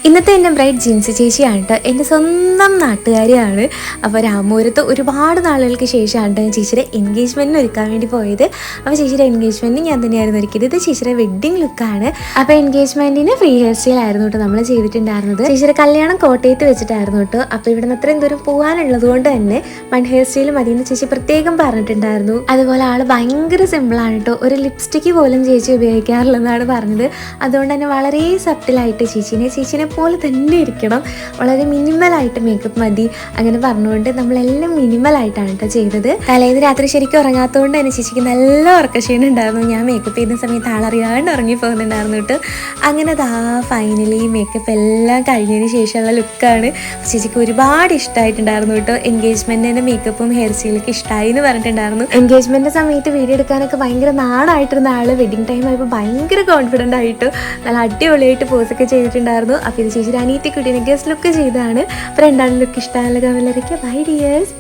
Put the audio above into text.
ഇന്നത്തെ എൻ്റെ ബ്രൈഡ് ജിൻസി ചേച്ചിയാണ് കേട്ടോ. എൻ്റെ സ്വന്തം നാട്ടുകാരിയാണ്. അപ്പോൾ രാമപുരത്ത് ഒരുപാട് നാളുകൾക്ക് ശേഷമാണ് ഞാൻ ചേച്ചിയുടെ എൻഗേജ്മെൻറ്റിന് ഒരുക്കാൻ വേണ്ടി പോയത്. അപ്പോൾ ചേച്ചിയുടെ എൻഗേജ്മെൻറ്റിന് ഞാൻ തന്നെയായിരുന്നു ഒരുക്കിയത്. ഇത് ചേച്ചിയുടെ വെഡ്ഡിങ് ലുക്കാണ്. അപ്പോൾ എൻഗേജ്മെൻറ്റിന് ഫ്രീ ഹെയർ സ്റ്റൈൽ ആയിരുന്നു കേട്ടോ നമ്മൾ ചെയ്തിട്ടുണ്ടായിരുന്നത്. ചേച്ചിയുടെ കല്യാണം കോട്ടയത്ത് വെച്ചിട്ടായിരുന്നു കേട്ടോ. അപ്പോൾ ഇവിടെ നിന്ന് അത്രയും ദൂരം പോകാനുള്ളത് കൊണ്ട് തന്നെ വൺ ഹെയർ സ്റ്റൈൽ മതിയെന്ന് ചേച്ചി പ്രത്യേകം പറഞ്ഞിട്ടുണ്ടായിരുന്നു. അതുപോലെ ആൾ ഭയങ്കര സിമ്പിളാണ് കേട്ടോ. ഒരു ലിപ്സ്റ്റിക്ക് പോലും ചേച്ചി ഉപയോഗിക്കാറില്ലെന്നാണ് പറഞ്ഞത്. അതുകൊണ്ട് തന്നെ വളരെ സബ്റ്റിലായിട്ട് ചേച്ചിനെ പോലെ തന്നെ ഇരിക്കണം, വളരെ മിനിമലായിട്ട് മേക്കപ്പ് മതി അങ്ങനെ പറഞ്ഞുകൊണ്ട് നമ്മളെല്ലാം മിനിമലായിട്ടാണ് കേട്ടോ ചെയ്തത്. തലേന്ന് രാത്രി ശരിക്കും ഉറങ്ങാത്തതുകൊണ്ട് തന്നെ ചേച്ചിക്ക് നല്ല ഉറക്കക്ഷീണം ഉണ്ടായിരുന്നു. ഞാൻ മേക്കപ്പ് ചെയ്യുന്ന സമയത്ത് ആളറിയാണ്ട് ഉറങ്ങി പോകുന്നുണ്ടായിരുന്നു കേട്ടോ. അങ്ങനെ ഫൈനലി മേക്കപ്പ് എല്ലാം കഴിഞ്ഞതിന് ശേഷമുള്ള ലുക്കാണ്. ചേച്ചിക്ക് ഒരുപാട് ഇഷ്ടമായിട്ടുണ്ടായിരുന്നു കേട്ടോ. എൻഗേജ്മെൻറ്റിൻ്റെ മേക്കപ്പും ഹെയർ സ്റ്റൈലൊക്കെ ഇഷ്ടമായി എന്ന് പറഞ്ഞിട്ടുണ്ടായിരുന്നു. എൻഗേജ്മെൻറ്റിൻ്റെ സമയത്ത് വീഡിയോ എടുക്കാനൊക്കെ ഭയങ്കര നാടായിട്ടിരുന്ന ആൾ വെഡിങ് ടൈം ആയപ്പോൾ ഭയങ്കര കോൺഫിഡൻ്റ് ആയിട്ട് നല്ല അടിപൊളിയായിട്ട് പോസൊക്കെ ചെയ്തിട്ടുണ്ടായിരുന്നു. അപ്പോൾ ഇത് ചേച്ചിയുടെ അനിയത്തി കുട്ടീനെ ഗസ്റ്റ് ലുക്ക് ചെയ്തതാണ്. അപ്പോൾ രണ്ടാളും ലുക്ക് ഇഷ്ടമായുള്ള കമന്റിലൊക്കെ ബൈ ഡിയേഴ്സ്.